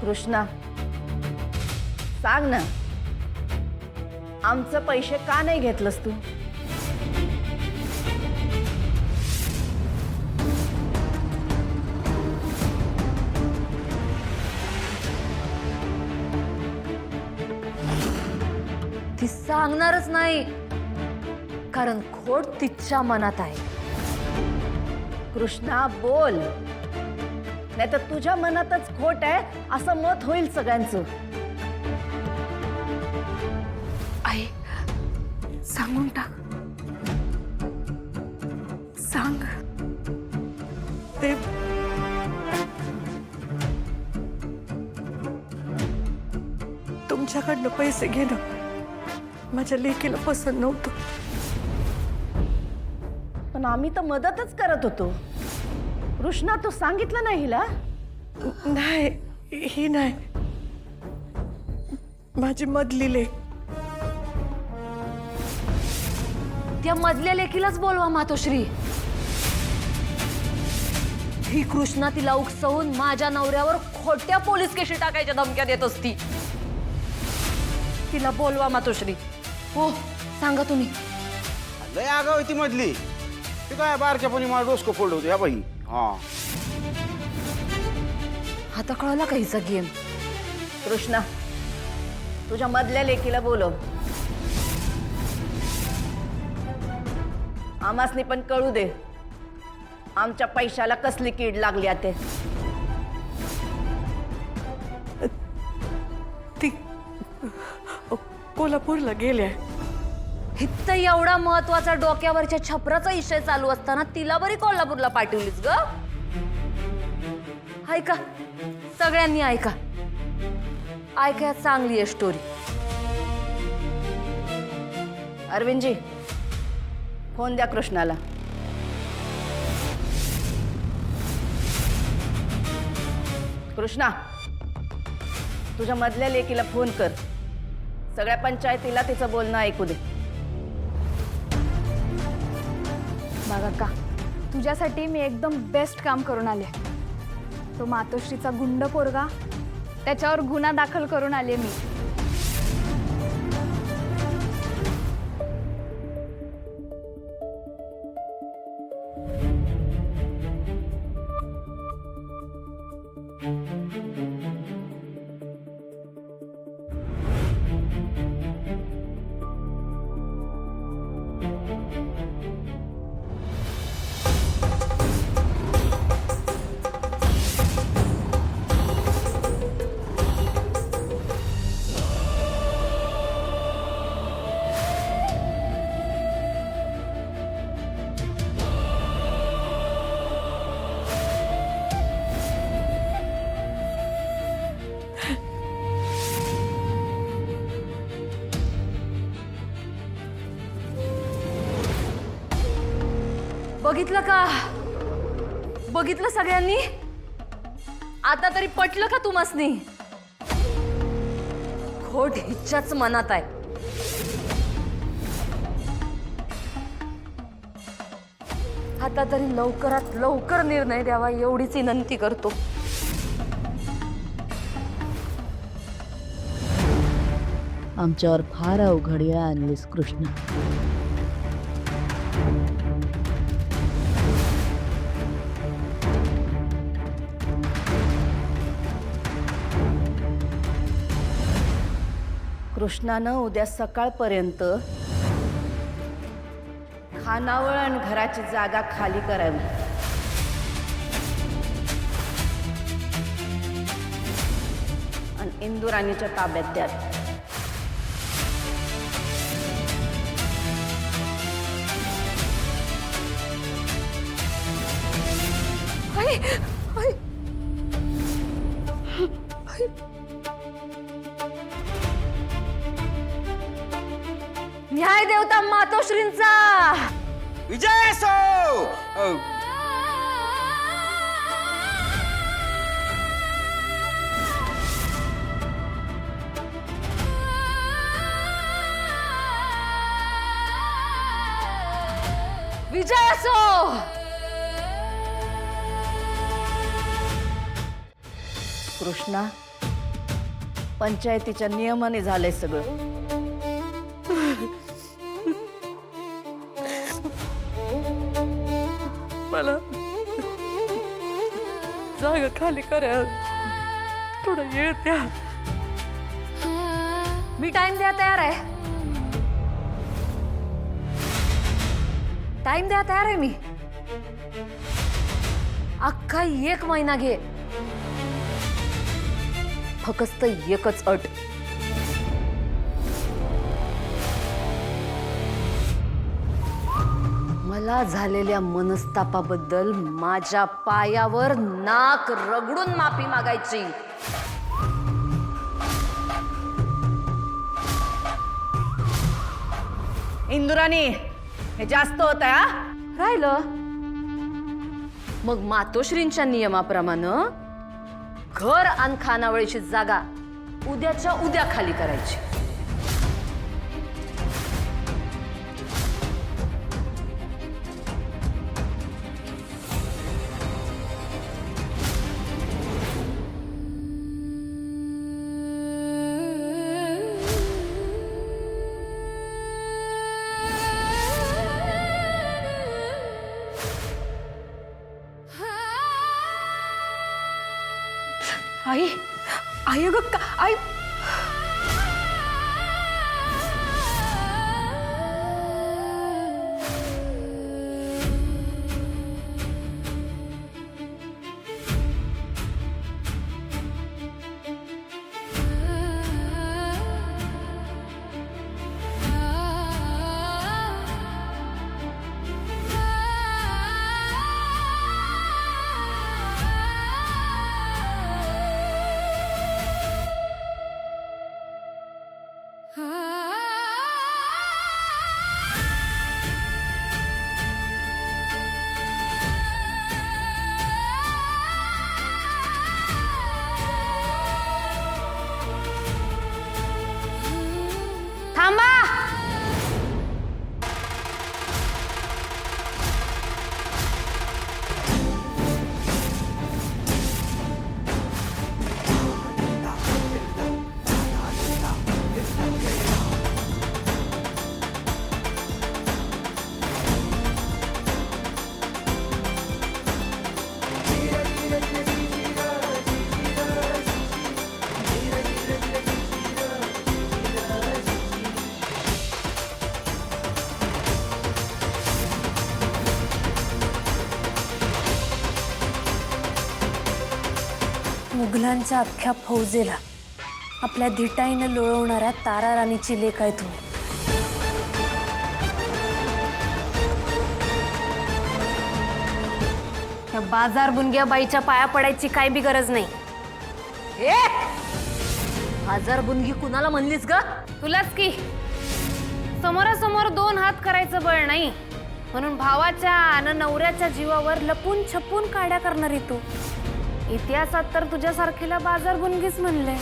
कृष्णा सांग ना, आमचे पैसे का नाही घेतलंस तू? ती सांगणारच नाही, कारण खोट तिच्या मनात आहे. कृष्णा बोल, नाही तर तुझ्या मनातच खोट आहे असं मत होईल सगळ्यांचं. आई सांगून टाक, सांग. ते तुमच्याकडनं पैसे घेणं माझ्या लेकीला पसंत नव्हतं. पण आम्ही तर मदतच करत होतो. कृष्णा तू सांगितलं नाही हिला? नाही, ही नाही, माझी मधली लेक. त्या मधल्या लेखीलाच बोलवा मातोश्री. ही कृष्णा तिला उकसवून माझ्या नवऱ्यावर खोट्या पोलीस केशी टाकायच्या धमक्या देत असती. तिला बोलवा मातोश्री. हो सांगा तुम्ही. लय आगाव ती मधली. ते काय बारक्यापणी मला डोसकं फोडलं होतं या बाई. हा आता कळला का हिचा गेम? कृष्णा तुझ्या मधल्या लेकीला बोलव. आमासनी पण कळू दे आमच्या पैशाला कसली कीड लागली आहे ते. ती कोल्हापूरला गेल्या. हित्त एवढा महत्वाचा डोक्यावरच्या छपराचा विषय चालू असताना तिला बरी कोल्हापूरला पाठवलीस ग? ऐका सगळ्यांनी ऐका, ऐका चांगली आहे स्टोरी. अरविंदजी फोन द्या कृष्णाला. कृष्णा तुझ्या मधल्या लेकीला फोन कर. सगळ्या पंचायतीला तिचं बोलणं ऐकू दे. बघा का, तुझ्यासाठी मी एकदम बेस्ट काम करून आले. तो मातोश्रीचा गुंड पोरगा, त्याच्यावर गुन्हा दाखल करून आले मी. बघितलं का? बघितलं सगळ्यांनी? आता तरी पटलं का तुम्हासनी? खोट हिच्याच मनात आहे. आता तरी लवकरात लवकर निर्णय द्यावा एवढीच विनंती करतो. आमच्यावर फार अवघड वेळ आणलीस कृष्णा. कृष्णानं उद्या सकाळपर्यंत खानावळ आणि घराची जागा खाली करावी. आणि इंदुराणीच्या ताब्यात द्यावी. न्याय देवता मातोश्रींचा विजय असो. विजय असो. कृष्णा पंचायतीच्या नियमाने झालंय सगळं. मला जागा खाली करा, थोडा वेळ द्या. मी टाइम द्या तयार आहे. टाइम द्या तयार आहे मी. अख्खा 1 महिना घे. फक्त एकच अट. मला झालेल्या मनस्तापाबद्दल माझ्या पायावर नाक रगडून माफी मागायची. इंदुराणी, हे जास्त होत आहे हा. राहिलं मग मातोश्रींच्या नियमाप्रमाणे घर आणि खानावळीची जागा उद्याच्या उद्या खाली करायची. आई, आई अगं आई. थांबा. मुघलांच्या अख्ख्या फौजेला आपल्या धिटाईनं लोळवणाऱ्या तारा राणीची लेक आहे तू. त्या बाजार बुनग्या बाईच्या पाया पडायची काय बी गरज नाही. बाजार बुनगी कुणाला म्हणलीस ग? तुलाच की. समोरासमोर 2 हात करायचं बळ नाही, म्हणून भावाच्या आणि नवऱ्याच्या जीवावर लपून छपून काड्या करणारी तू. इतिहासात तर तुझ्यासारखीला बाजार बुनगीच म्हणले.